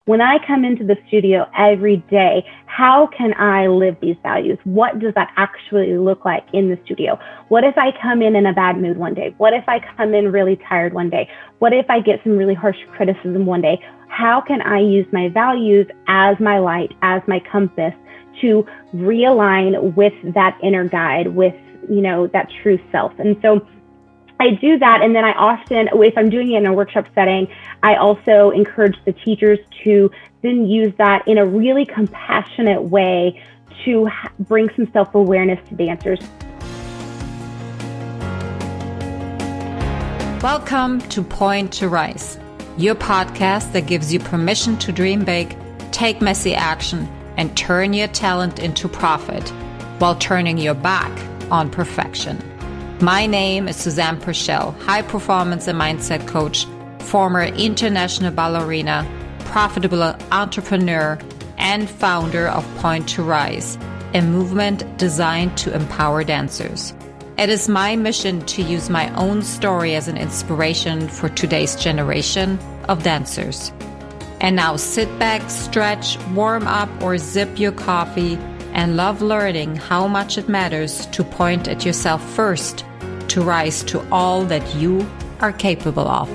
when I come into the studio every day, how can I live these values? What does that actually look like in the studio? What if I come in a bad mood one day? What if I come in really tired one day? What if I get some really harsh criticism one day? How can I use my values as my light, as my compass to realign with that inner guide, with, that true self? And so I do that. And then I often, if I'm doing it in a workshop setting, I also encourage the teachers to then use that in a really compassionate way to bring some self-awareness to dancers. Welcome to Point to Rise, your podcast that gives you permission to dream big, take messy action, and turn your talent into profit while turning your back on perfection. My name is Susanne Puerschel, high performance and mindset coach, former international ballerina, profitable entrepreneur, and founder of Point to Rise, a movement designed to empower dancers. It is my mission to use my own story as an inspiration for today's generation of dancers. And now sit back, stretch, warm up, or sip your coffee and love learning how much it matters to point at yourself first, to rise to all that you are capable of.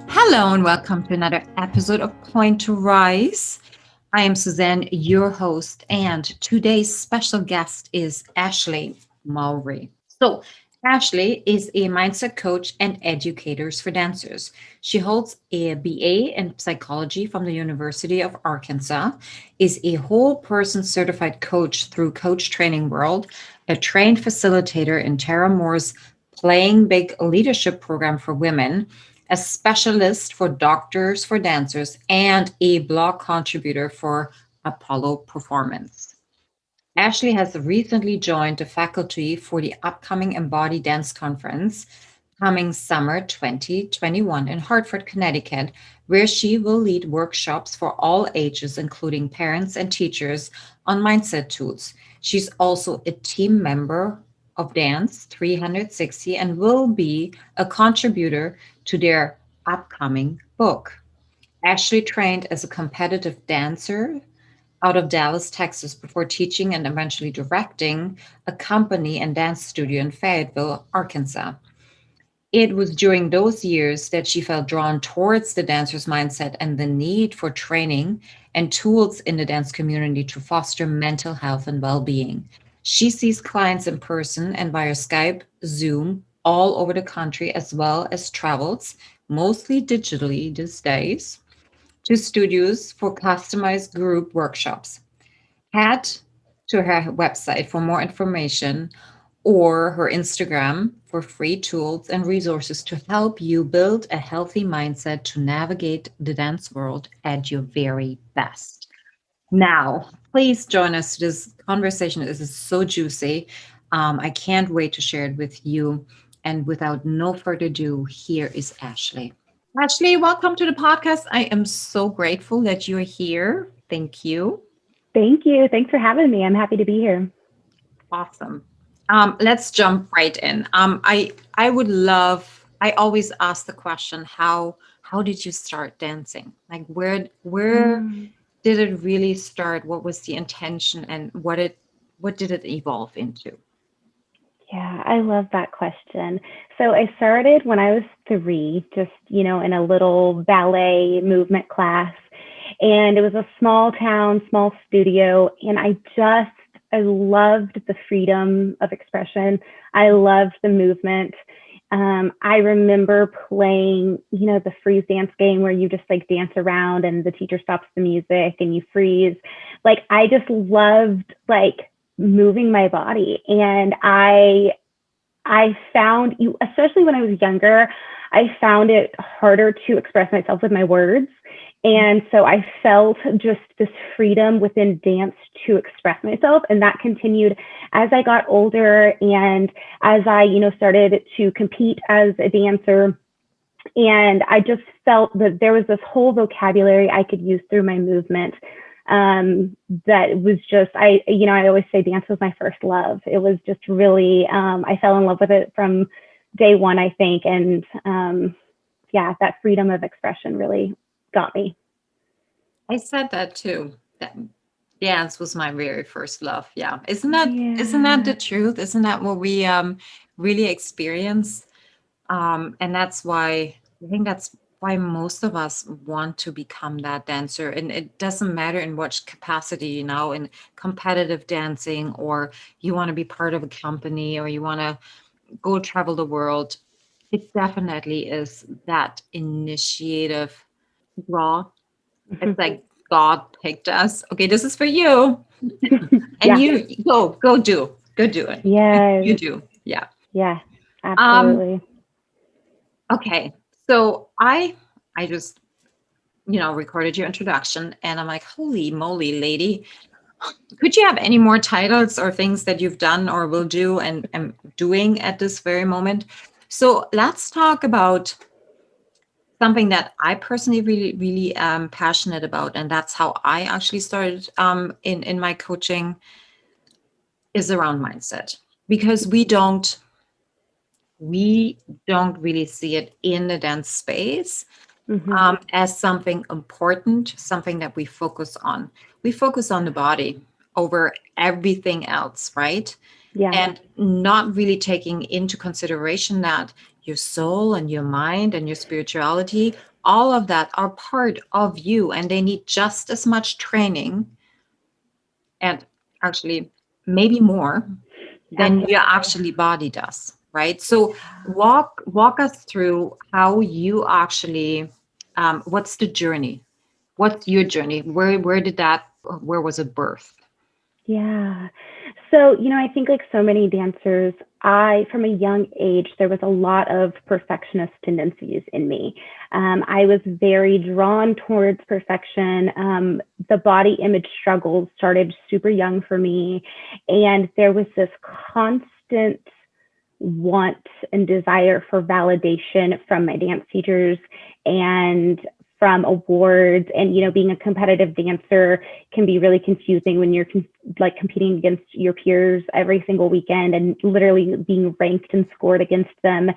Hello and welcome to another episode of Point to Rise. I am Susanne, your host, and today's special guest is Ashley Mowrey. So Ashley is a mindset coach and educator for dancers. She holds a BA in psychology from the University of Arkansas, is a whole person certified coach through Coach Training World, a trained facilitator in Tara Moore's Playing Big leadership program for women, a specialist for doctors for dancers, and a blog contributor for Apollo Performance. Ashley has recently joined the faculty for the upcoming Embody Dance Conference coming summer 2021 in Hartford, Connecticut, where she will lead workshops for all ages, including parents and teachers, on mindset tools. She's also a team member of Dance 360 and will be a contributor to their upcoming book. Ashley trained as a competitive dancer out of Dallas, Texas, before teaching and eventually directing a company and dance studio in Fayetteville, Arkansas. It was during those years that she felt drawn towards the dancer's mindset and the need for training and tools in the dance community to foster mental health and well-being. She sees clients in person and via Skype, Zoom, all over the country, as well as travels, mostly digitally these days, to studios for customized group workshops. Head to her website for more information or her Instagram for free tools and resources to help you build a healthy mindset to navigate the dance world at your very best. Now, please join us. This conversation is so juicy. I can't wait to share it with you. And without no further ado, here is Ashley. Ashley, welcome to the podcast. I am so grateful that you're here. Thank you. Thank you. Thanks for having me. I'm happy to be here. Awesome. Let's jump right in. I always ask the question, how did you start dancing? Like where did it really start? What was the intention and what did it evolve into? Yeah, I love that question. So I started when I was 3, just, in a little ballet movement class. And it was a small town, small studio. And I loved the freedom of expression. I loved the movement. I remember playing, the freeze dance game where you just dance around and the teacher stops the music and you freeze. I just loved moving my body. And I found especially when I was younger, I found it harder to express myself with my words. And so I felt just this freedom within dance to express myself. And that continued as I got older and as I, started to compete as a dancer. And I just felt that there was this whole vocabulary I could use through my movement. That was just, I always say dance was my first love. It was just really, I fell in love with it from day one, I think. And yeah, that freedom of expression really got me. I said that too. That dance was my very first love. Yeah. Isn't that the Yeah. truth? Isn't that what we really experience? And that's why I think that's why most of us want to become that dancer. And it doesn't matter in what capacity, in competitive dancing, or you want to be part of a company, or you want to go travel the world. It definitely is that initiative draw. It's like God picked us. Okay, this is for you. And Yeah. you go do it. You Yes. do. Yeah. Yeah. Um, Absolutely. okay. So I just, recorded your introduction and I'm like, holy moly, lady. Could you have any more titles or things that you've done or will do and am doing at this very moment? So let's talk about something that I personally really, really am passionate about, and that's how I actually started in my coaching, is around mindset, because we don't really see it in the dance space Hmm. as something important, something that we focus on. We focus on the body over everything else, right? Yeah. And not really taking into consideration that your soul and your mind and your spirituality, all of that are part of you, and they need just as much training, and actually maybe more than your Absolutely. actually body does, right? So walk us through how you actually, what's the journey, what's your journey, where was it birth? Yeah. So, I think like so many dancers, from a young age, there was a lot of perfectionist tendencies in me. I was very drawn towards perfection. The body image struggles started super young for me. And there was this constant want and desire for validation from my dance teachers and from awards. And being a competitive dancer can be really confusing when you're like competing against your peers every single weekend and literally being ranked and scored against them.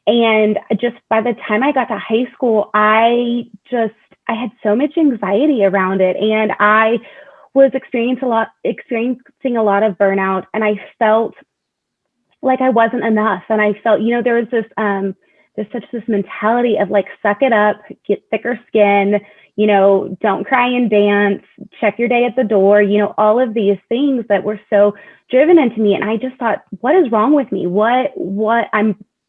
And just by the time I got to high school, I had so much anxiety around it, and I was experiencing a lot of burnout, and I felt like I wasn't enough. And I felt, there was there's such this mentality of like, suck it up, get thicker skin, don't cry and dance, check your day at the door, all of these things that were so driven into me. And I just thought, what is wrong with me?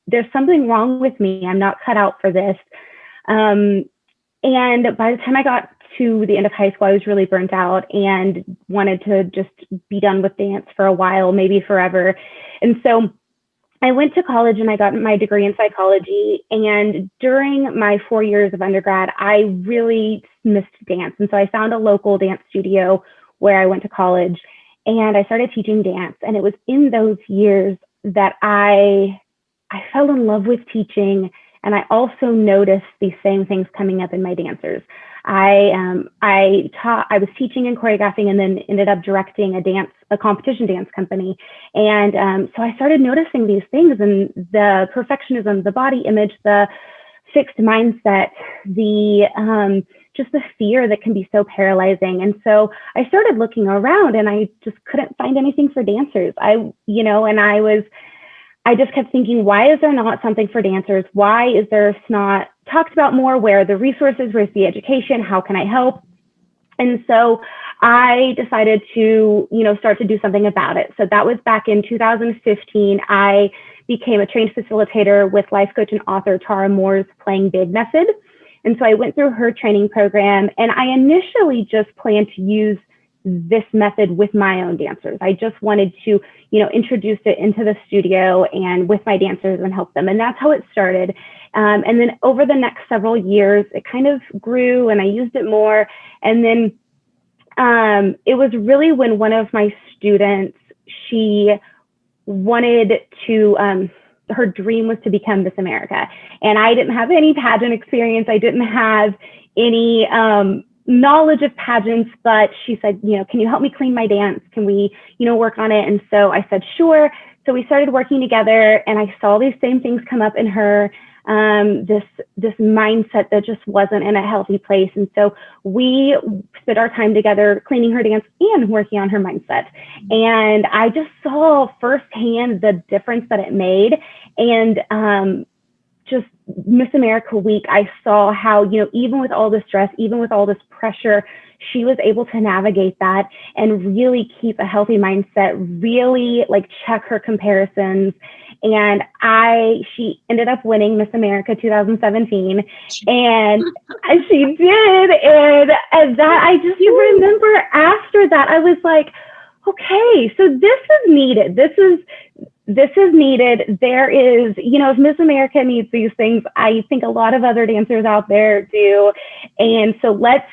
There's something wrong with me. I'm not cut out for this. And by the time I got to the end of high school, I was really burnt out and wanted to just be done with dance for a while, maybe forever. And so I went to college and I got my degree in psychology. And during my 4 years of undergrad, I really missed dance. And so I found a local dance studio where I went to college and I started teaching dance. And it was in those years that I fell in love with teaching. And I also noticed these same things coming up in my dancers. I was teaching and choreographing, and then ended up directing a competition dance company. And so I started noticing these things, and the perfectionism, the body image, the fixed mindset, the just the fear that can be so paralyzing. And so I started looking around, and I just couldn't find anything for dancers. I just kept thinking, why is there not something for dancers? Why is there not talked about more? Where are the resources? Where's the education? How can I help? And so I decided to, start to do something about it. So that was back in 2015. I became a trained facilitator with life coach and author Tara Moore's Playing Big method. And so I went through her training program, and I initially just planned to use this method with my own dancers. I just wanted to, introduce it into the studio and with my dancers and help them. And that's how it started. And then over the next several years, it kind of grew and I used it more. And then it was really when one of my students, she wanted to, her dream was to become Miss America. And I didn't have any pageant experience. I didn't have any knowledge of pageants, but she said, can you help me clean my dance? Can we, work on it? And so I said, sure. So we started working together, and I saw these same things come up in her. this mindset that just wasn't in a healthy place. And so we spent our time together cleaning her dance and working on her mindset. And I just saw firsthand the difference that it made. And just Miss America Week, I saw how, even with all the stress, even with all this pressure, she was able to navigate that and really keep a healthy mindset, really check her comparisons. And she ended up winning Miss America 2017, and she did. And that, I just remember after that, I was like, okay, so this is needed. This is needed. There is, if Miss America needs these things, I think a lot of other dancers out there do. And so let's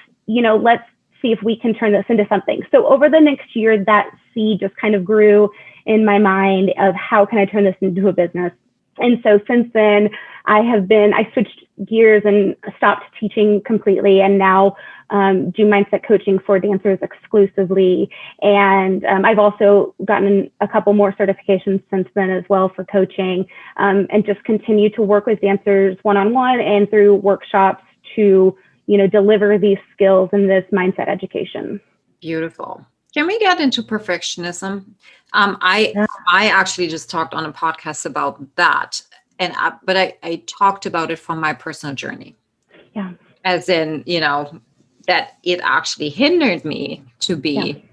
see if we can turn this into something. So over the next year, that seed just kind of grew in my mind of how can I turn this into a business. And so since then, I switched gears and stopped teaching completely, and now do mindset coaching for dancers exclusively. And I've also gotten a couple more certifications since then as well for coaching, and just continue to work with dancers one-on-one and through workshops to deliver these skills and this mindset education. Beautiful. Can we get into perfectionism? I actually just talked on a podcast about that, but I talked about it from my personal journey. Yeah. As in, that it actually hindered me to be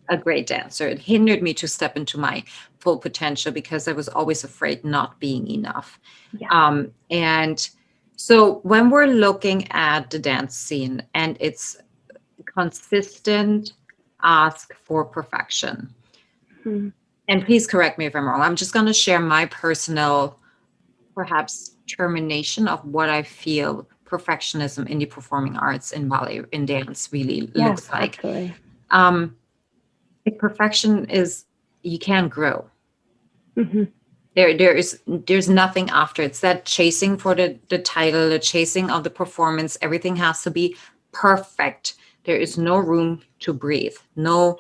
a great dancer. It hindered me to step into my full potential because I was always afraid not being enough. Yeah. And so when we're looking at the dance scene and it's consistent ask for perfection, and please correct me if I'm wrong, I'm just going to share my personal, perhaps, termination of what I feel perfectionism in the performing arts, in ballet, in dance really looks like. Absolutely. Perfection is, you can't grow. Mm-hmm. There's nothing after. It's that chasing for the title, the chasing of the performance. Everything has to be perfect. There is no room to breathe. No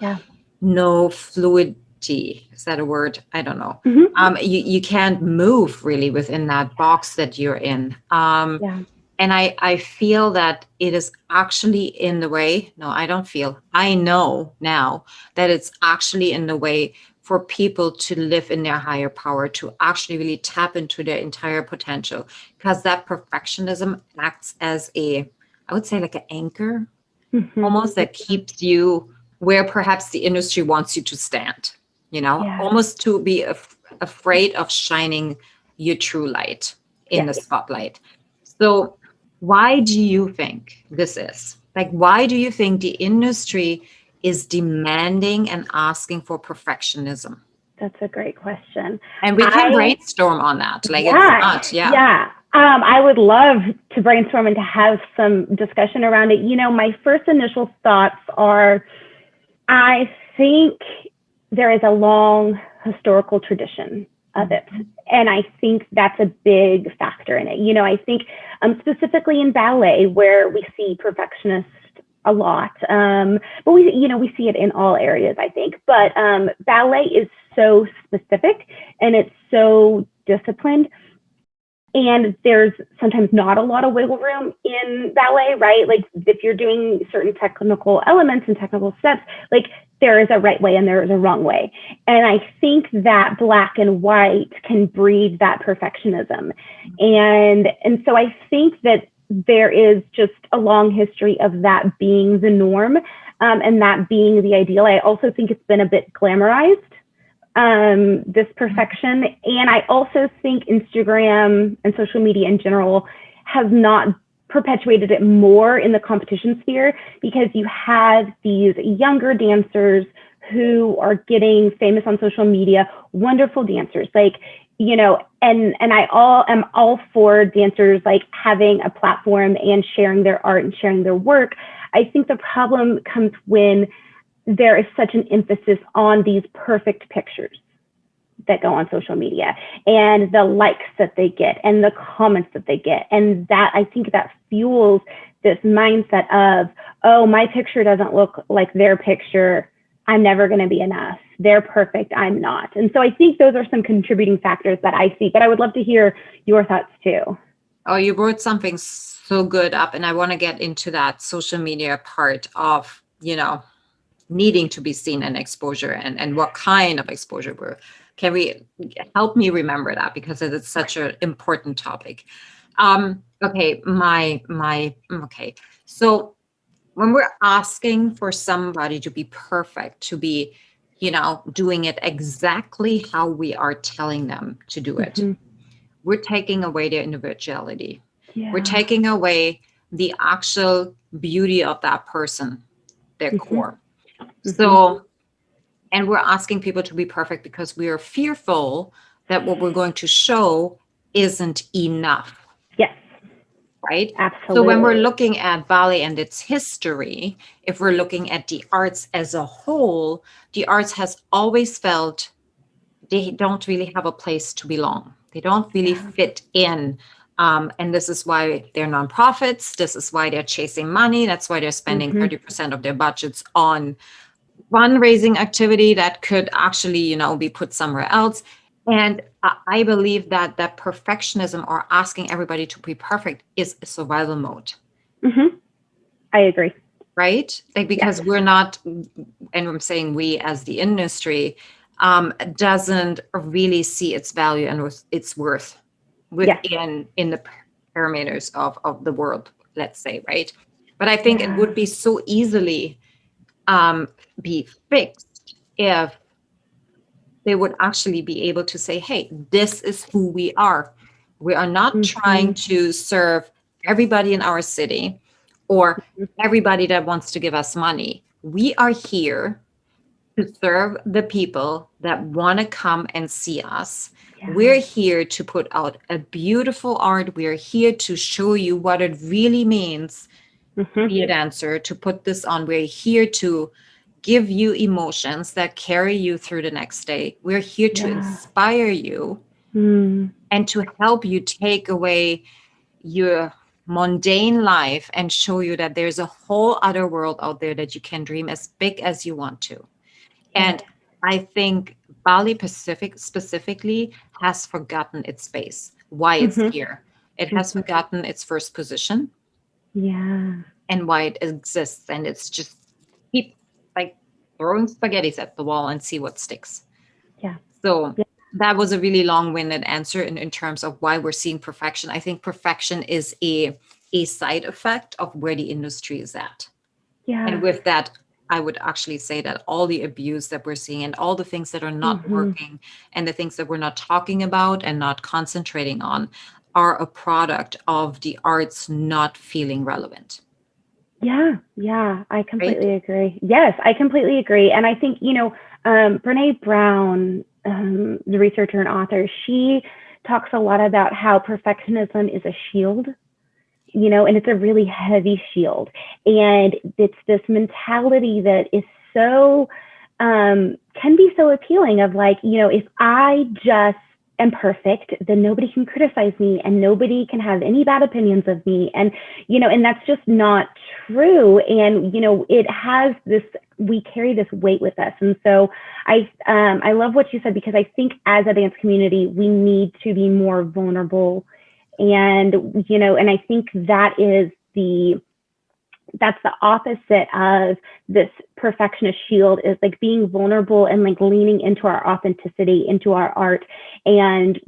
fluidity. Is that a word? I don't know. Mm-hmm. You can't move really within that box that you're in. And I feel that it is actually in the way. No, I don't feel. I know now that it's actually in the way for people to live in their higher power, to actually really tap into their entire potential, because that perfectionism acts as I would say like an anchor, almost, that keeps you where perhaps the industry wants you to stand, almost to be afraid of shining your true light in the spotlight. So why do you think this is? Why do you think the industry is demanding and asking for perfectionism? That's a great question. And we can brainstorm on that. It's not. I would love to brainstorm and to have some discussion around it. My first initial thoughts are, I think there is a long historical tradition of it. And I think that's a big factor in it. I think specifically in ballet, where we see perfectionists a lot, but we see it in all areas, I think. But ballet is so specific and it's so disciplined. And there's sometimes not a lot of wiggle room in ballet, right? If you're doing certain technical elements and technical steps, there is a right way and there is a wrong way. And I think that black and white can breed that perfectionism. And so I think that there is just a long history of that being the norm, and that being the ideal. I also think it's been a bit glamorized, this perfection. And I also think Instagram and social media in general has not perpetuated it more in the competition sphere, because you have these younger dancers who are getting famous on social media, wonderful dancers, and I am all for dancers having a platform and sharing their art and sharing their work. I think the problem comes when there is such an emphasis on these perfect pictures that go on social media and the likes that they get and the comments that they get. And that, I think that fuels this mindset of, oh, my picture doesn't look like their picture, I'm never going to be enough. They're perfect. I'm not. And so I think those are some contributing factors that I see, but I would love to hear your thoughts too. Oh, you brought something so good up, and I want to get into that social media part of, needing to be seen and exposure, and what kind of exposure we're. Can we help me remember that, because it's such an important topic? Okay, okay. So when we're asking for somebody to be perfect, to be, doing it exactly how we are telling them to do it, Mm-hmm. we're taking away their individuality. We're Yeah. taking away the actual beauty of that person, their Mm-hmm. core. Mm-hmm. So, and we're asking people to be perfect because we are fearful that what we're going to show isn't enough, Yes, right? So when we're absolutely. looking at ballet and its history, if we're looking at the arts as a whole, the arts has always felt they don't really have a place to belong. They don't really Yeah. fit in. And this is why they're nonprofits. This is why they're chasing money. That's why they're spending Mm-hmm. 30% of their budgets on fundraising activity that could actually, be put somewhere else. And I believe that perfectionism, or asking everybody to be perfect, is a survival mode, Mm-hmm. I agree. right? Like, Yes. because we're not, and I'm saying we as the industry, doesn't really see its value and its worth Yes. within in the parameters of the world, let's say, right? But I think it Yeah. would be so easily be fixed if they would actually be able to say, hey, this is who we are. We are not Mm-hmm. trying to serve everybody in our city or everybody that wants to give us money. We are here to serve the people that want to come and see us. Yeah. We're here to put out a beautiful art. We're here to show you what it really means to Mm-hmm. be a dancer, to put this on. We're here to give you emotions that carry you through the next day. We're here to Yeah. inspire you Mm. and to help you take away your mundane life and show you that there's a whole other world out there that you can dream as big as you want to. Yes. And I think Bali Pacific specifically has forgotten its space, why it's Mm-hmm. here. It has Mm-hmm. forgotten its first position Yeah. and why it exists. And it's just keep like throwing spaghettis at the wall and see what sticks. Yeah. So Yeah. that was a really long-winded answer in terms of why we're seeing perfection. I think perfection is a side effect of where the industry is at. And Yeah. with that, I would actually say that all the abuse that we're seeing and all the things that are not Mm-hmm. working and the things that we're not talking about and not concentrating on are a product of the arts not feeling relevant, Yeah, yeah, I right? completely agree. Yes, I completely agree. And I think, Brene Brown, the researcher and author, she talks a lot about how perfectionism is a shield, and it's a really heavy shield. And it's this mentality that is so, can be so appealing of like, if I just am perfect, then nobody can criticize me and nobody can have any bad opinions of me. And that's just not true. And, it has this, we carry this weight with us. And so I love what you said, because I think as a dance community, we need to be more vulnerable. And I think that's the opposite of this perfectionist shield, is like being vulnerable and like leaning into our authenticity, into our art, and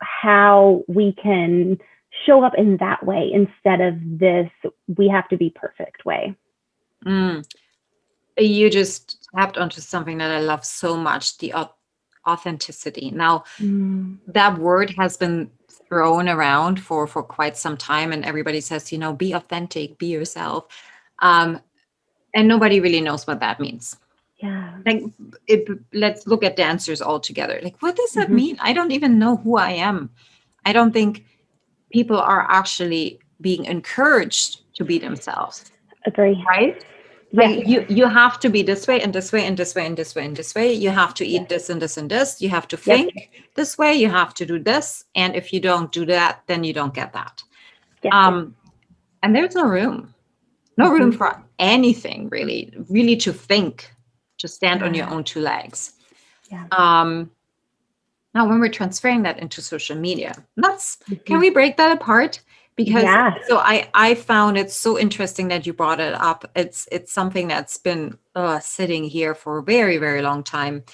how we can show up in that way instead of this we have to be perfect way. Mm. You just tapped onto something that I love so much, the authenticity. Now, Mm, that word has been thrown around for quite some time, and everybody says, be authentic, be yourself. Um, and nobody really knows what that means. yeah. Like, let's look at dancers all together. Like, what does that Hmm. mean? I don't even know who I am. I don't think people are actually being encouraged to be themselves, Agree. right? Yes. Like, you have to be this way and this way and this way and this way and this way. You have to Yes. eat this and this and this. You have to Yep. think this way. You have to do this. And if you don't do that, then you don't get that. Yes. Um, and there's no room Hmm. for anything really to think. to stand on your Yeah. own two legs. Yeah. Now, when we're transferring that into social media, can Mhm. we break that apart? Because Yeah. so I found it so interesting that you brought it up. It's something that's been sitting here for a very, very long time.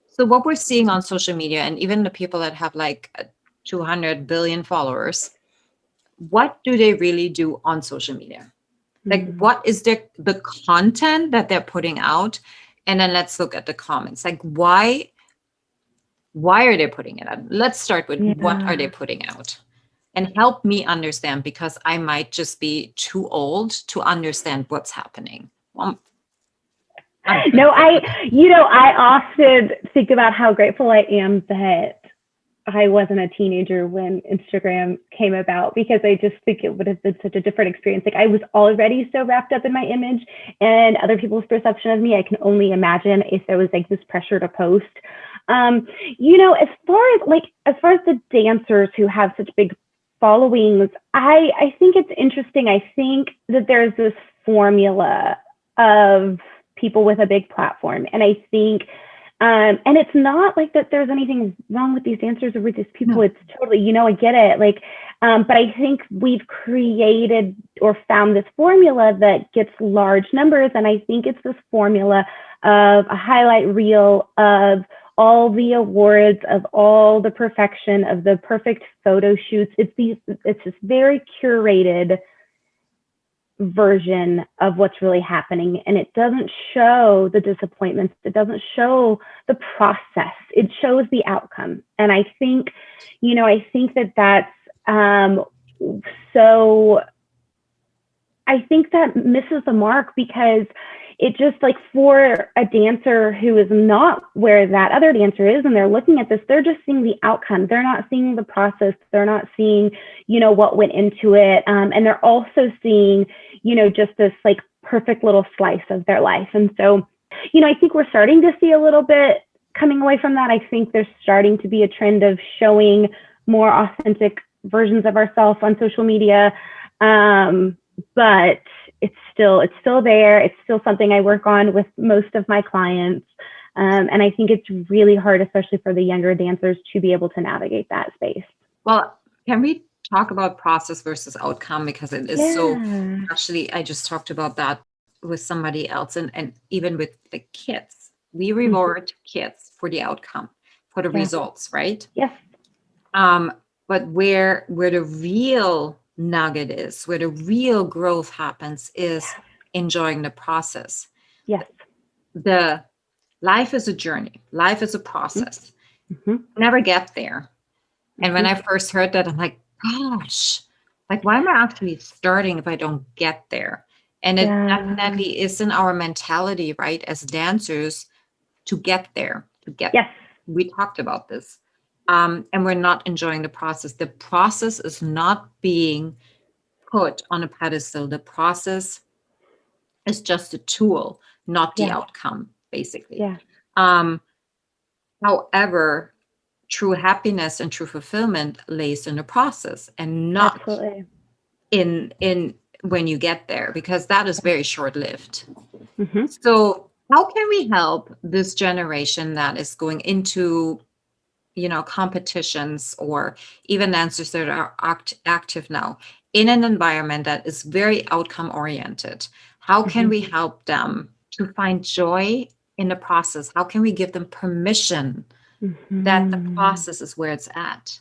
So what we're seeing on social media, and even the people that have like 200 billion followers, what do they really do on social media? Like, Mm. what is the content that they're putting out? And then let's look at the comments. Like, why are they putting it out? Let's start with what are they Yeah. putting out? And help me understand, because I might just be too old to understand what's happening. I'm No, I often think about how grateful I am that I wasn't a teenager when Instagram came about, because I just think it would have been such a different experience. Like, I was already so wrapped up in my image and other people's perception of me. I can only imagine if there was like this pressure to post. As far as the dancers who have such big followings, I think it's interesting. I think that there's this formula of people with a big platform, and I think and it's not like that there's anything wrong with these dancers or with these people. No. It's totally, I get it. Like, but I think we've created or found this formula that gets large numbers. And I think it's this formula of a highlight reel of all the awards, of all the perfection, of the perfect photo shoots. It's this very curated version of what's really happening, and it doesn't show the disappointments, it doesn't show the process, it shows the outcome. And I think that's so I think that misses the mark, because it just, like, for a dancer who is not where that other dancer is, and they're looking at this, they're just seeing the outcome. They're not seeing the process. They're not seeing, what went into it. And they're also seeing, just this like perfect little slice of their life. And so, I think we're starting to see a little bit coming away from that. I think there's starting to be a trend of showing more authentic versions of ourselves on social media. But it's still there. It's still something I work on with most of my clients. And I think it's really hard, especially for the younger dancers, to be able to navigate that space. Well, can we talk about process versus outcome? Because it is so, Yeah. actually, I just talked about that with somebody else, and even with the kids. We reward kids for the outcome, for the results, right? Yes. But where the real nugget is, where the real growth happens, is enjoying the process. Yes. The life is a journey. Life is a process. Mm-hmm. Never get there. And when I first heard that, I'm like, gosh, like, why am I actually starting if I don't get there? And it definitely is in our mentality, right, as dancers, to get there, Yes. we talked about this. And we're not enjoying the process. The process is not being put on a pedestal. The process is just a tool, not the outcome, basically. Yeah. However, true happiness and true fulfillment lays in the process, and not Absolutely. in when you get there, because that is very short-lived. Mm-hmm. So how can we help this generation that is going into competitions, or even dancers that are active now, in an environment that is very outcome oriented? How can we help them to find joy in the process? How can we give them permission that the process is where it's at?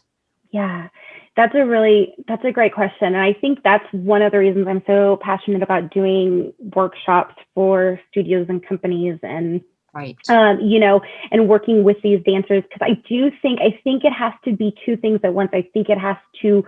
Yeah, that's a great question. And I think that's one of the reasons I'm so passionate about doing workshops for studios and companies, and Right. And working with these dancers, because I think it has to be two things at once. I think it has to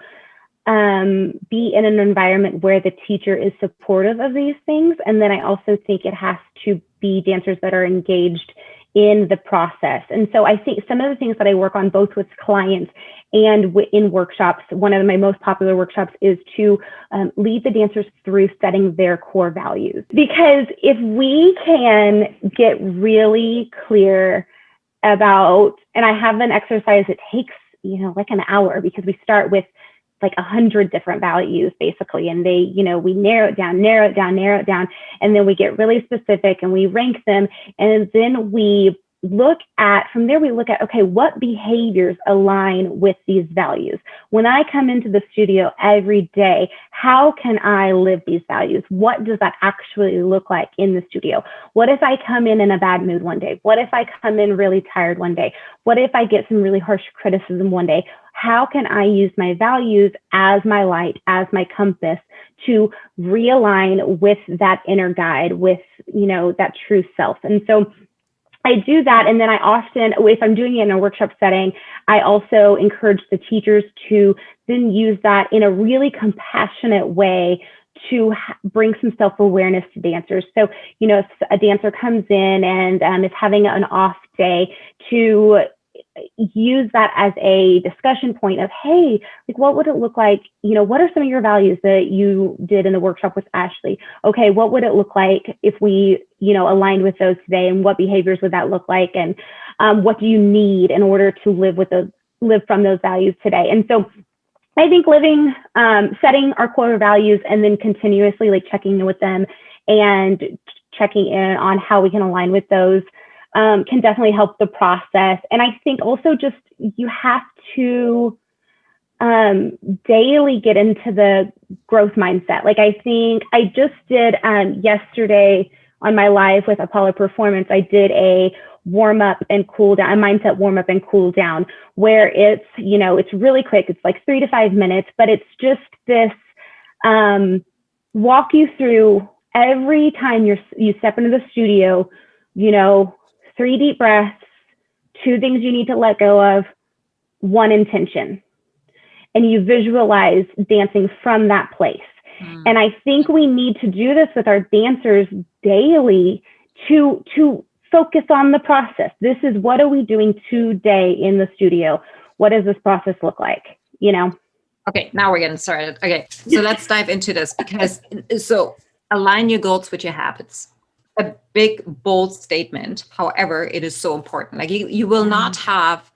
be in an environment where the teacher is supportive of these things. And then I also think it has to be dancers that are engaged in the process. And so I think some of the things that I work on, both with clients and in workshops, one of my most popular workshops is to lead the dancers through setting their core values. Because if we can get really clear about, and I have an exercise, it takes, like an hour, because we start with like 100 different values basically. And we narrow it down, and then we get really specific and we rank them. And then from there, we look at, okay, what behaviors align with these values? When I come into the studio every day, how can I live these values? What does that actually look like in the studio? What if I come in a bad mood one day? What if I come in really tired one day? What if I get some really harsh criticism one day? How can I use my values as my light, as my compass to realign with that inner guide, with, that true self? And so I do that. And then I often, if I'm doing it in a workshop setting, I also encourage the teachers to then use that in a really compassionate way to bring some self-awareness to dancers. So, if a dancer comes in and is having an off day, to use that as a discussion point of, hey, like, what would it look like? What are some of your values that you did in the workshop with Ashley? Okay, what would it look like if we, aligned with those today? And what behaviors would that look like? And what do you need in order to live from those values today? And so I think setting our core values and then continuously like checking in with them and checking in on how we can align with those can definitely help the process. And I think also just you have to daily get into the growth mindset. Like I think I just did yesterday on my live with Apollo Performance, I did a warm up and cool down, a mindset warm up and cool down, where it's, it's really quick. It's like 3 to 5 minutes, but it's just this walk you through every time you step into the studio, 3 deep breaths, 2 things you need to let go of, 1 intention. And you visualize dancing from that place. And I think we need to do this with our dancers daily to focus on the process. This is, what are we doing today in the studio? What does this process look like? Okay, now we're getting started. Okay, so let's dive into this, because align your goals with your habits. A big, bold statement. However, it is so important. Like you will not have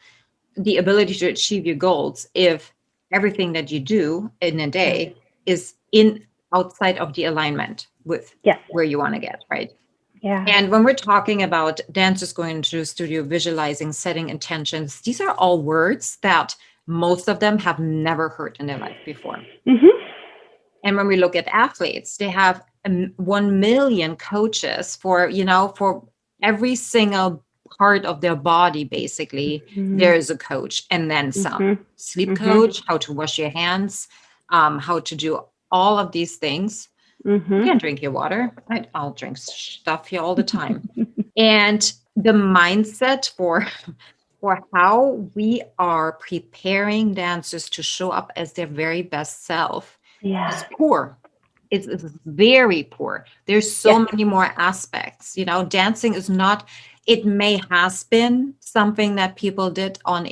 the ability to achieve your goals if everything that you do in a day is outside of the alignment with where you want to get, right? Yeah. And when we're talking about dancers going into the studio, visualizing, setting intentions, these are all words that most of them have never heard in their life before. Mm-hmm. And when we look at athletes, they have 1 million coaches for every single part of their body. Basically, there is a coach, and then some sleep coach, how to wash your hands, how to do all of these things. You can drink your water. I'll drink stuff here all the time. And the mindset for how we are preparing dancers to show up as their very best self is poor. It's very poor. There's so many more aspects. Dancing is not, it may has been something that people did on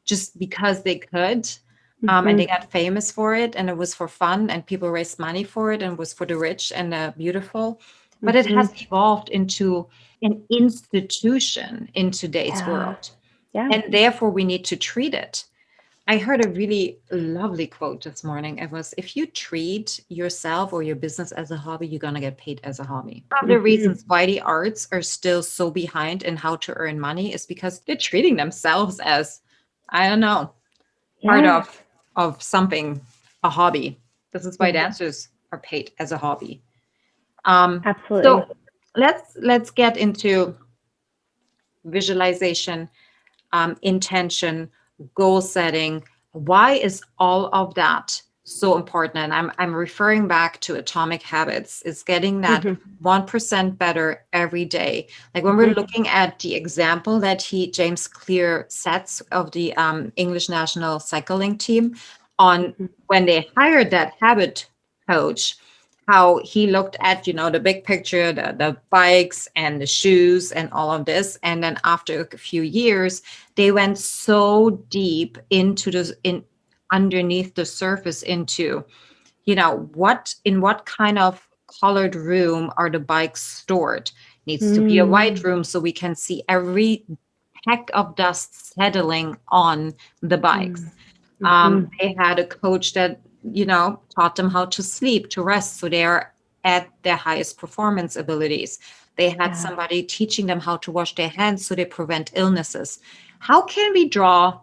just because they could. And they got famous for it, and it was for fun, and people raised money for it, and it was for the rich and the beautiful. But it has evolved into an institution in today's world. And therefore we need to treat it. I heard a really lovely quote this morning. It was, if you treat yourself or your business as a hobby, you're going to get paid as a hobby. One of the reasons why the arts are still so behind in how to earn money is because they're treating themselves as, part of something, a hobby. This is why dancers are paid as a hobby. Absolutely. So let's get into visualization, intention, goal setting. Why is all of that so important? And I'm referring back to Atomic Habits. It's getting that 1% better every day. Like when we're looking at the example that James Clear sets of the English national cycling team on when they hired that habit coach, how he looked at, the big picture, the bikes and the shoes and all of this. And then after a few years, they went so deep into underneath the surface into, in what kind of colored room are the bikes stored? Needs to be a white room so we can see every peck of dust settling on the bikes. They had a coach that, taught them how to sleep, to rest, so they're at their highest performance abilities. They had somebody teaching them how to wash their hands so they prevent illnesses. How can we draw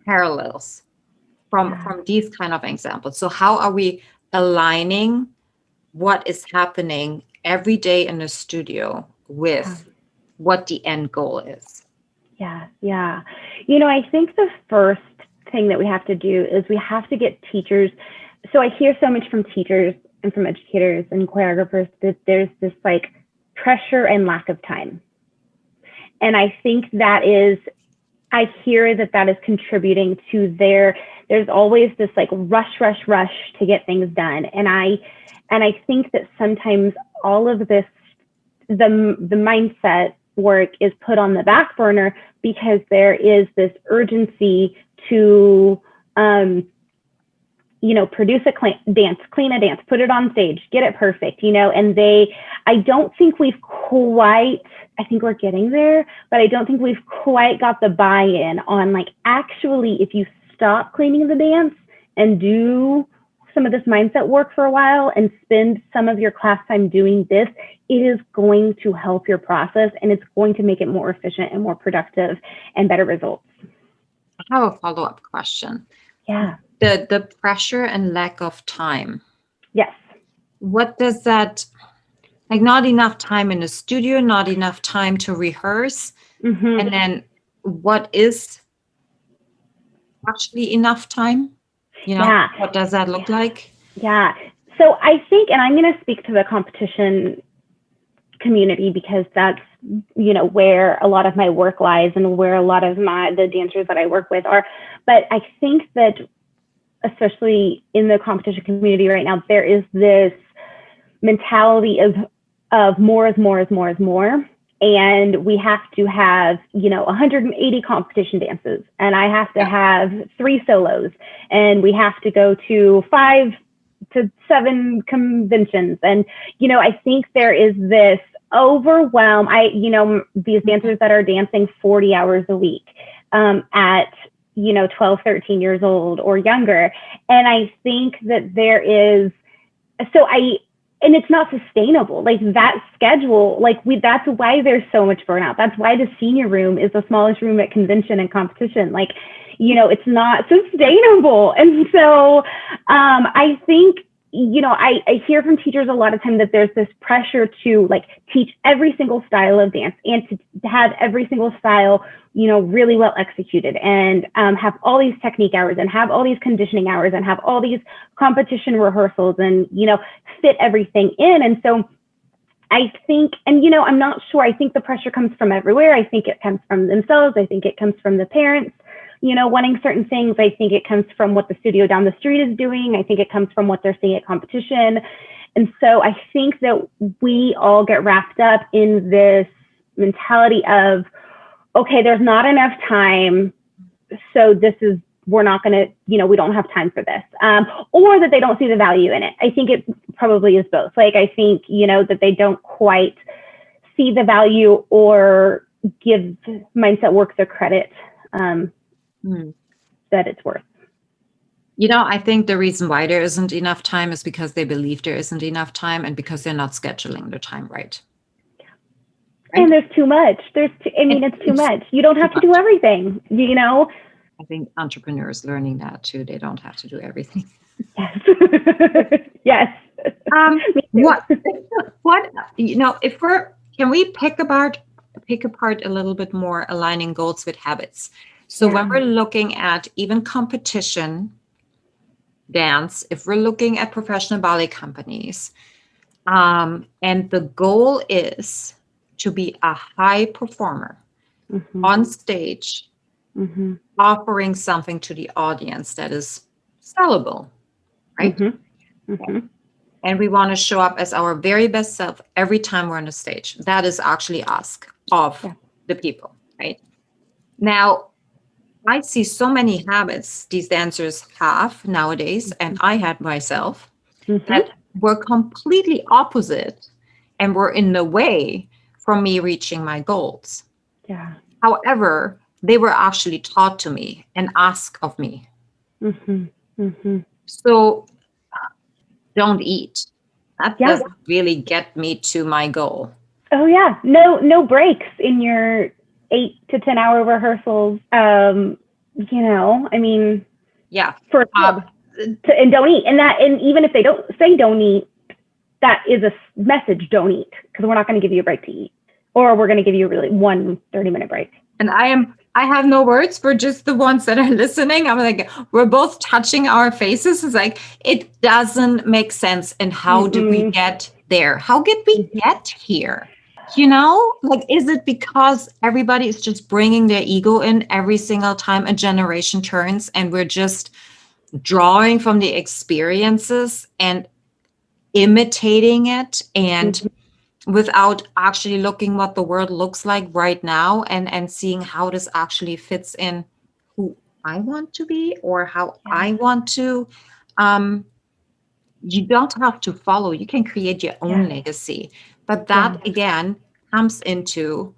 parallels from these kind of examples? So how are we aligning what is happening every day in the studio with what the end goal is? Yeah. I think the first thing that we have to do is we have to get teachers. So I hear so much from teachers and from educators and choreographers that there's this like pressure and lack of time. And I think I hear that is contributing to there's always this like rush to get things done. And I think that sometimes all of this, the mindset work is put on the back burner because there is this urgency to, produce a clean a dance, put it on stage, get it perfect, and I don't think I think we're getting there, but I don't think we've quite got the buy-in on like, actually, if you stop cleaning the dance and do some of this mindset work for a while and spend some of your class time doing this, it is going to help your process and it's going to make it more efficient and more productive and better results. I have a follow-up question. Yeah. The pressure and lack of time. Yes. What does that, like, not enough time in the studio, not enough time to rehearse, and then what is actually enough time? What does that look like? Yeah. So I think, and I'm going to speak to the competition community because that's, where a lot of my work lies and where a lot of the dancers that I work with are. But I think that especially in the competition community right now, there is this mentality of more is more. And we have to have, 180 competition dances, and I have to have 3 solos, and we have to go to 5 to 7 conventions. And, I think there is this overwhelm. These dancers that are dancing 40 hours a week at, 12, 13 years old or younger. And I think that there is, and it's not sustainable. Like that schedule, that's why there's so much burnout. That's why the senior room is the smallest room at convention and competition. It's not sustainable. And so I think, I hear from teachers a lot of time that there's this pressure to teach every single style of dance and to have every single style, really well executed and have all these technique hours and have all these conditioning hours and have all these competition rehearsals and, fit everything in. And so I think, and, I'm not sure, I think the pressure comes from everywhere. I think it comes from themselves. I think it comes from the parents, wanting certain things. I think it comes from what the studio down the street is doing. I think it comes from what they're seeing at competition. And so I think that we all get wrapped up in this mentality of, okay, there's not enough time. So we're not going to, we don't have time for this. Or that they don't see the value in it. I think it probably is both. I think, that they don't quite see the value or give mindset work the credit that it's worth. I think the reason why there isn't enough time is because they believe there isn't enough time and because they're not scheduling their time right. And there's too much. It's too much. You don't have to do everything, I think entrepreneurs learning that too. They don't have to do everything. Yes. Yes. What, can we pick apart a little bit more aligning goals with habits? So when we're looking at even competition dance, if we're looking at professional ballet companies, and the goal is to be a high performer on stage, offering something to the audience that is sellable, right? And we want to show up as our very best self every time we're on the stage. That is actually ask of the people, right? Now, I see so many habits these dancers have nowadays, and I had myself, that were completely opposite and were in the way from me reaching my goals. Yeah. However, they were actually taught to me and asked of me. Mm-hmm. Mm-hmm. So don't eat. That Yeah. doesn't really get me to my goal. Oh yeah. No breaks in your 8 to 10 hour rehearsals. I mean, Yeah. for a Uh, kid and don't eat. And even if they don't say don't eat, that is a message, don't eat, because we're not going to give you a break to eat. Or we're going to give you really one 30-minute break. and I have no words for just the ones that are listening. I'm like, we're both touching our faces. It's like, it doesn't make sense. And how did we Mm-mm. get there? How did we get here? Like, is it because everybody is just bringing their ego in every single time a generation turns and we're just drawing from the experiences and imitating it and Mm-hmm. without actually looking what the world looks like right now and seeing how this actually fits in who I want to be or how Yeah. I want to um you don't have to follow, you can create your own Yeah. legacy, but Yeah. that again comes into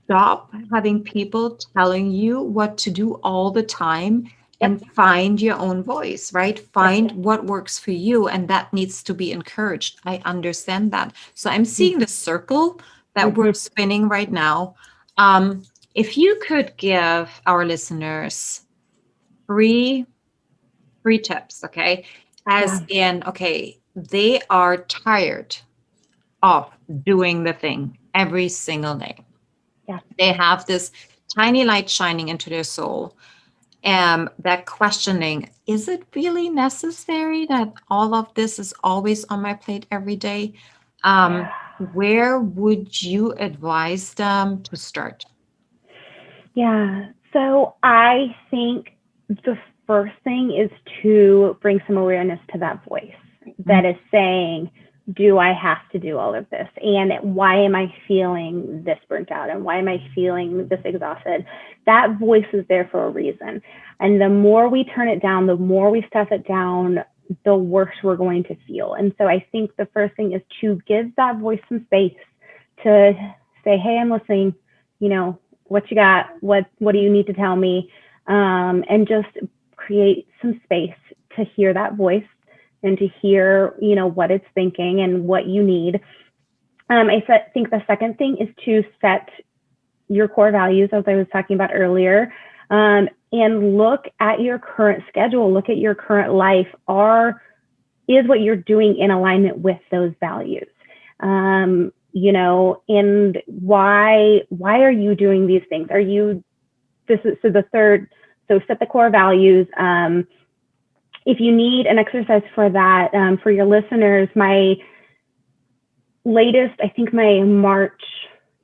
stop having people telling you what to do all the time Yep. and find your own voice, right? Yep. Find what works for you. And that needs to be encouraged. I understand that. So I'm seeing the circle that we're Mm-hmm. spinning right now. Um, if you could give our listeners three, three tips, okay? As Yeah. in, okay, they are tired of doing the thing every single day. Yeah. They have this tiny light shining into their soul. That questioning, is it really necessary that all of this is always on my plate every day? Yeah. Where would you advise them to start? Yeah. So I think the first thing is to bring some awareness to that voice that is saying, do I have to do all of this? And why am I feeling this burnt out? And why am I feeling this exhausted? That voice is there for a reason. And the more we turn it down, the more we stuff it down, the worse we're going to feel. And so I think the first thing is to give that voice some space to say, hey, I'm listening, you know, what you got, what do you need to tell me, and just create some space to hear that voice and to hear, what it's thinking and what you need. Think the second thing is to set your core values, as I was talking about earlier, and look at your current schedule, look at your current life. Is what you're doing in alignment with those values? And why are you doing these things? The third, so set the core values. If you need an exercise for that, for your listeners, my latest, I think my March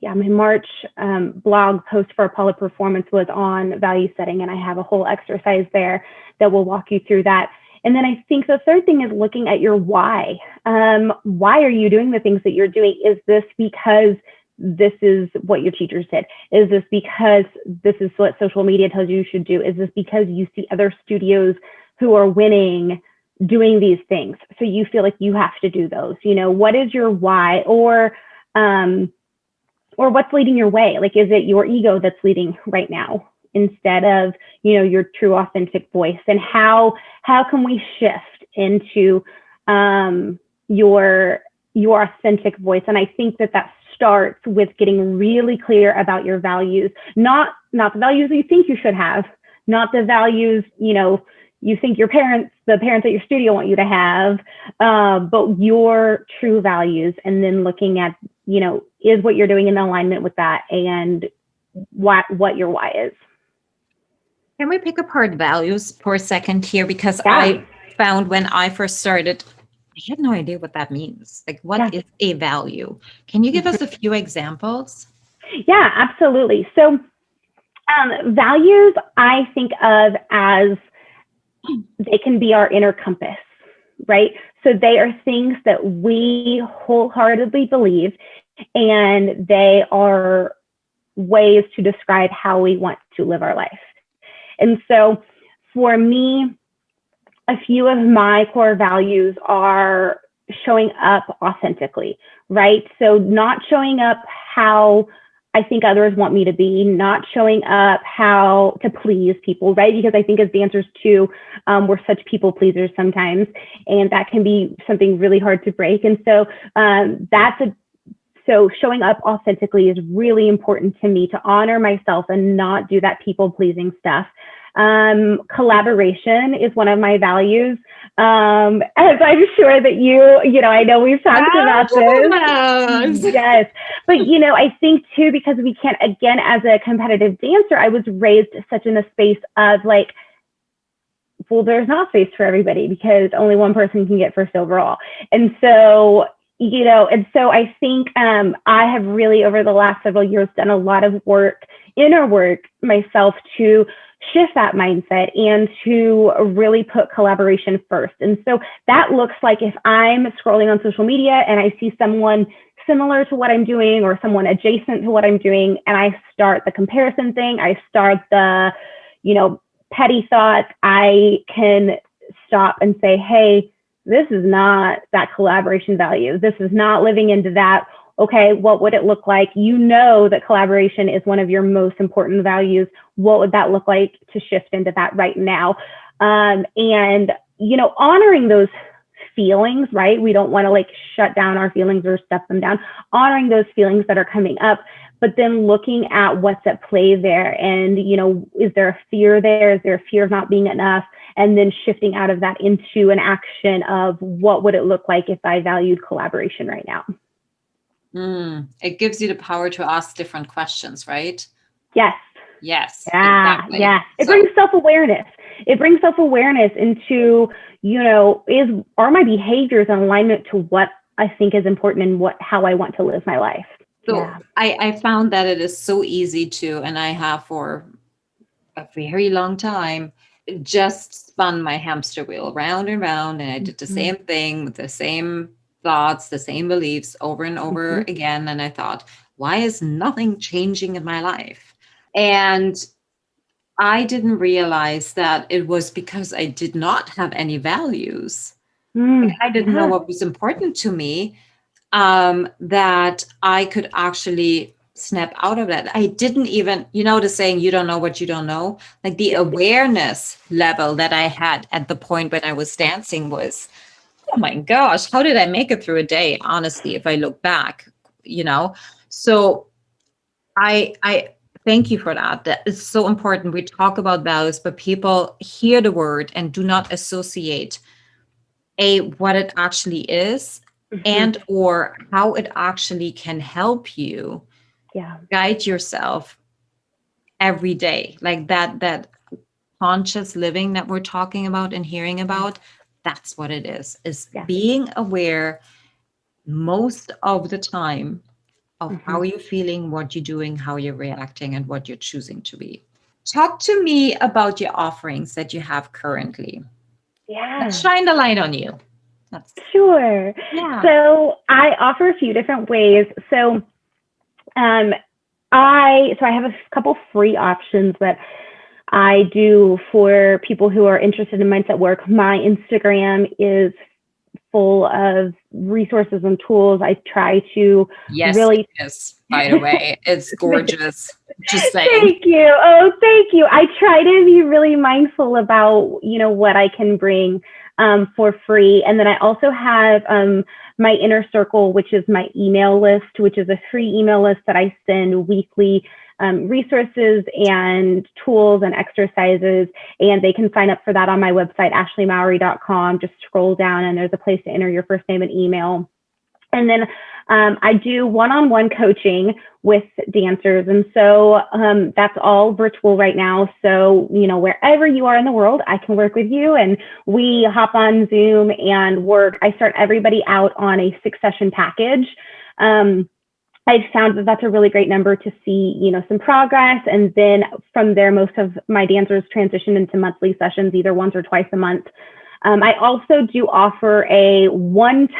blog post for Apollo Performance was on value setting, and I have a whole exercise there that will walk you through that. And then I think the third thing is looking at your why. Why are you doing the things that you're doing? Is this because this is what your teachers did? Is this because this is what social media tells you should do? Is this because you see other studios who are winning doing these things, so you feel like you have to do those? What is your why? Or what's leading your way? Like, is it your ego that's leading right now instead of, your true authentic voice? And how can we shift into your authentic voice? And I think that starts with getting really clear about your values, not the values that you think you should have, not the values, you think the parents at your studio want you to have, but your true values. And then looking at, is what you're doing in alignment with that, and what your why is. Can we pick apart values for a second here? Because Yeah. I found when I first started, I had no idea what that means. Like, Yeah. what is a value? Can you give us a few examples? Yeah, absolutely. So values, I think of as they can be our inner compass, right? So they are things that we wholeheartedly believe, and they are ways to describe how we want to live our life. And so for me, a few of my core values are showing up authentically, right? So not showing up how I think others want me to be, not showing up how to please people, right? Because I think as dancers too, we're such people pleasers sometimes, and that can be something really hard to break. And so so showing up authentically is really important to me, to honor myself and not do that people pleasing stuff. Collaboration is one of my values. As I'm sure that I know we've talked about this. Yes. But, I think too, because we can't, again, as a competitive dancer, I was raised such in a space of like, well, there's not space for everybody because only one person can get first overall. And so, I think I have really, over the last several years, done a lot of inner work myself to shift that mindset and to really put collaboration first. And so that looks like if I'm scrolling on social media and I see someone similar to what I'm doing or someone adjacent to what I'm doing, and I start the comparison thing, I start the, petty thoughts, I can stop and say, hey, this is not that collaboration value. This is not living into that. Okay, what would it look like? That collaboration is one of your most important values. What would that look like to shift into that right now? And honoring those feelings, right? We don't want to like shut down our feelings or step them down. Honoring those feelings that are coming up, but then looking at what's at play there. And, is there a fear there? Is there a fear of not being enough? And then shifting out of that into an action of what would it look like if I valued collaboration right now? It gives you the power to ask different questions, right? Yes. Yes. Yeah. Exactly. Yeah. It brings self-awareness. It brings self-awareness into, are my behaviors in alignment to what I think is important and how I want to live my life? So yeah. I found that it is so easy to, and I have for a very long time, just spun my hamster wheel round and round. And I did the same thing with the same thoughts, the same beliefs over and over again. And I thought, why is nothing changing in my life? And I didn't realize that it was because I did not have any values. I didn't know what was important to me, that I could actually snap out of that. I didn't even, the saying, you don't know what you don't know. Like the awareness level that I had at the point when I was dancing was, oh my gosh, how did I make it through a day? Honestly, if I look back, so I thank you for that. That is so important. We talk about values, but people hear the word and do not associate what it actually is and or how it actually can help you guide yourself every day. Like that conscious living that we're talking about and hearing about, that's what it is being aware most of the time of how you're feeling, what you're doing, how you're reacting, and what you're choosing to be. Talk to me about your offerings that you have currently. Yeah. Let's shine the light on you. Sure. Yeah. So I offer a few different ways. So I have a couple free options that I do for people who are interested in mindset work. My Instagram is full of resources and tools. I try to really. Yes, by the way, it's gorgeous. Just saying. Thank you. Oh, thank you. I try to be really mindful about, what I can bring for free. And then I also have my Inner Circle, which is my email list, which is a free email list that I send weekly resources and tools and exercises. And they can sign up for that on my website, ashleymowrey.com. Just scroll down and there's a place to enter your first name and email. And then I do one-on-one coaching with dancers. And so that's all virtual right now. So, wherever you are in the world, I can work with you. And we hop on Zoom and work. I start everybody out on a 6-session package. I found that that's a really great number to see, some progress. And then from there, most of my dancers transition into monthly sessions, either once or twice a month. I also do offer a one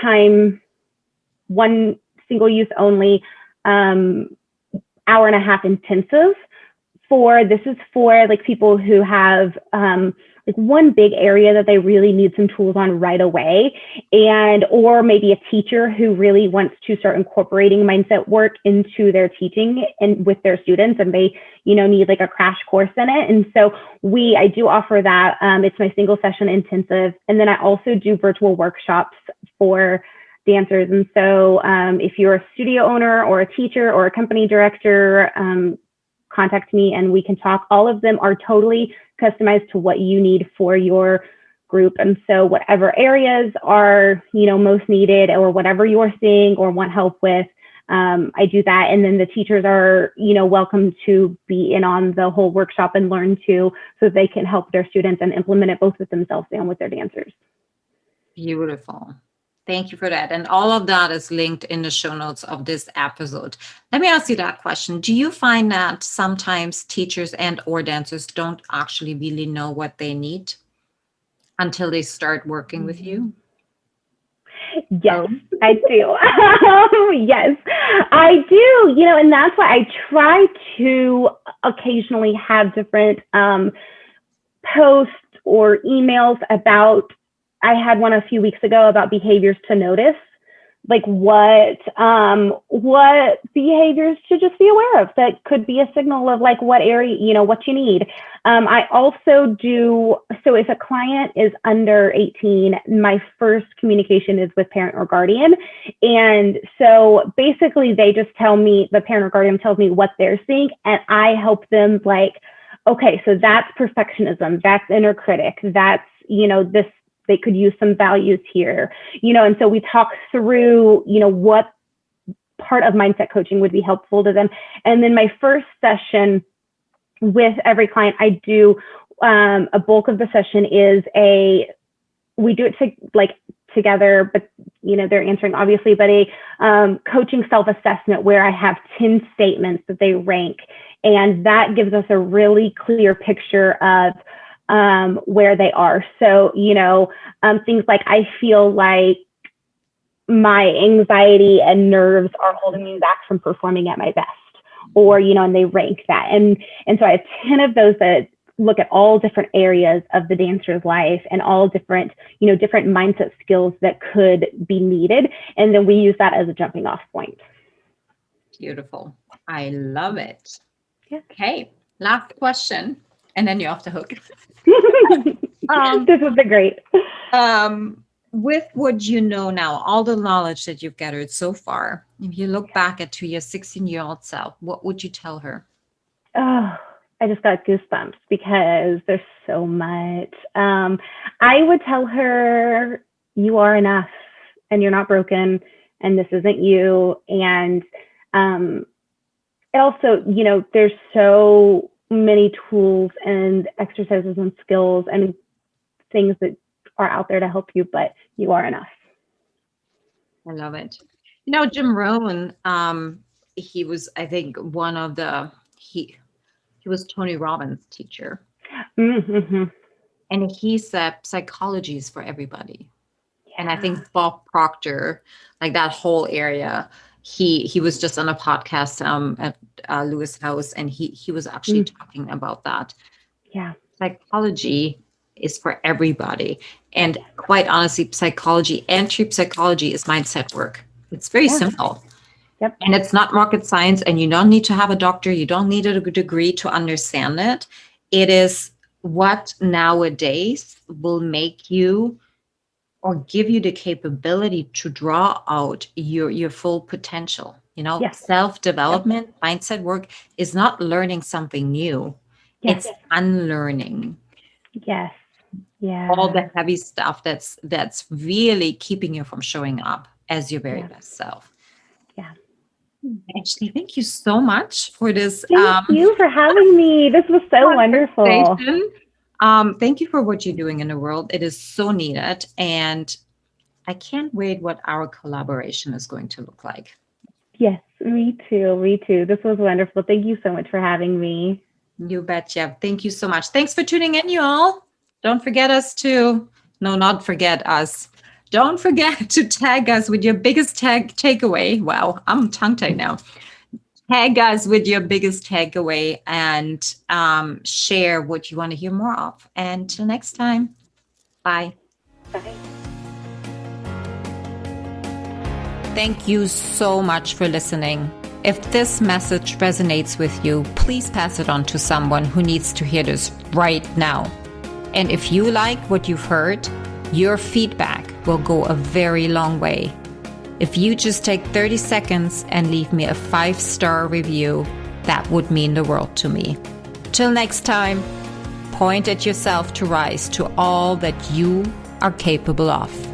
single use only hour and a half intensive this is for like people who have like one big area that they really need some tools on right away, and or maybe a teacher who really wants to start incorporating mindset work into their teaching and with their students, and they need like a crash course in it. And so I do offer that. It's my single session intensive, and then I also do virtual workshops for dancers. And so if you're a studio owner or a teacher or a company director, contact me and we can talk. All of them are totally customized to what you need for your group. And so whatever areas are, most needed, or whatever you're seeing or want help with, I do that. And then the teachers are, welcome to be in on the whole workshop and learn too, so they can help their students and implement it both with themselves and with their dancers. Beautiful. Thank you for that. And all of that is linked in the show notes of this episode. Let me ask you that question. Do you find that sometimes teachers and or dancers don't actually really know what they need until they start working with you? Yes, I do. Yes, I do. And that's why I try to occasionally have different posts or emails about. I had one a few weeks ago about behaviors to notice, like what behaviors to just be aware of that could be a signal of like what area, what you need. I also do, so if a client is under 18, my first communication is with parent or guardian. And so basically they just tell me, the parent or guardian tells me what they're seeing, and I help them like, okay, so that's perfectionism, that's inner critic, that's, this, they could use some values here, and so we talk through, what part of mindset coaching would be helpful to them. And then my first session with every client, I do a bulk of the session is we do it together, but they're answering obviously, but a coaching self-assessment where I have 10 statements that they rank. And that gives us a really clear picture of where they are. So, things like I feel like my anxiety and nerves are holding me back from performing at my best, or, and they rank that. And so I have 10 of those that look at all different areas of the dancer's life and all different, different mindset skills that could be needed. And then we use that as a jumping off point. Beautiful. I love it. Yeah. Okay. Last question. And then you're off the hook. This has been great. With what you know now, all the knowledge that you've gathered so far, if you look back at your 16-year-old self, what would you tell her? Oh, I just got goosebumps because there's so much. I would tell her, you are enough and you're not broken and this isn't you. And it also, there's so many tools and exercises and skills and things that are out there to help you, but you are enough. I love it. Jim Rohn, he was, I think, one of the, he was Tony Robbins' teacher. Mm-hmm. And he said psychology is for everybody. Yeah. And I think Bob Proctor, like that whole area, he was just on a podcast at Lewis House, and he was actually talking about that. Yeah. Psychology is for everybody. And quite honestly, psychology and true psychology is mindset work. It's very simple. Yep. And it's not rocket science, and you don't need to have a doctor. You don't need a degree to understand it. It is what nowadays will make you or give you the capability to draw out your full potential. Self-development, mindset work is not learning something new. Yes. It's unlearning. Yes. Yeah. All the heavy stuff that's really keeping you from showing up as your very best self. Yeah. Ashley, thank you so much for this. Thank you for having me. This was so wonderful. Thank you for what you're doing in the world. It is so needed. And I can't wait what our collaboration is going to look like. Yes, me too. Me too. This was wonderful. Thank you so much for having me. You betcha. Thank you so much. Thanks for tuning in, you all. Don't forget not forget us. Don't forget to tag us with your biggest takeaway. Wow, I'm tongue-tied now. tag us with your biggest takeaway and share what you want to hear more of. And till next time, bye. Bye. Thank you so much for listening. If this message resonates with you, please pass it on to someone who needs to hear this right now. And if you like what you've heard, your feedback will go a very long way. If you just take 30 seconds and leave me a 5-star review, that would mean the world to me. Till next time, point at yourself to rise to all that you are capable of.